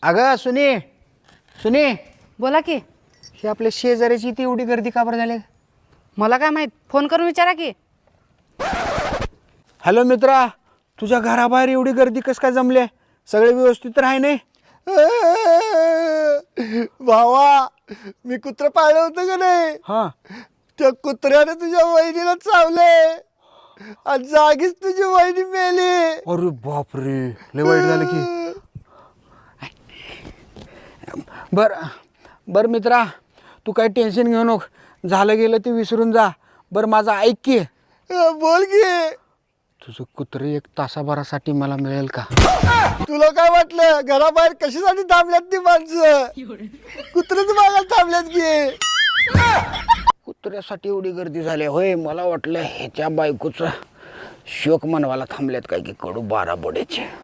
अगं सुनी सुनी, बोला की. ही आपल्या शेजाऱ्याची ती एवढी गर्दी का बरं झाली? मला काय माहित, फोन करून विचारा की. हॅलो मित्रा, तुझ्या घराबाहेर एवढी गर्दी कस काय जमली आहे? सगळे व्यवस्थित तर आहे नाही? भावा, मी कुत्र पाळलं होतं का नाही? हां. त्या कुत्र्याने तुझ्या वहिनीला चावले आणि जागीच तुझी वहिनी मेली. अरे बापरे, लय वाईट झालं की. बर मित्रा, तू काही टेन्शन घेऊ नको, झालं गेलं ते विसरून जा. बरं माझं ऐक की, बोल की. तुझं कुत्रे 1 तासाभरासाठी मला मिळेल का? तुला काय वाटलं घराबाहेर कशासाठी थांबल्यात ती माणसं? कुत्रेच मागायला थांबल्यात की. कुत्र्यासाठी एवढी गर्दी झाली होय? मला वाटलं ह्याच्या बायकोचा शोक मनवायला थांबल्यात काय की कडू 12 बोड्याचे.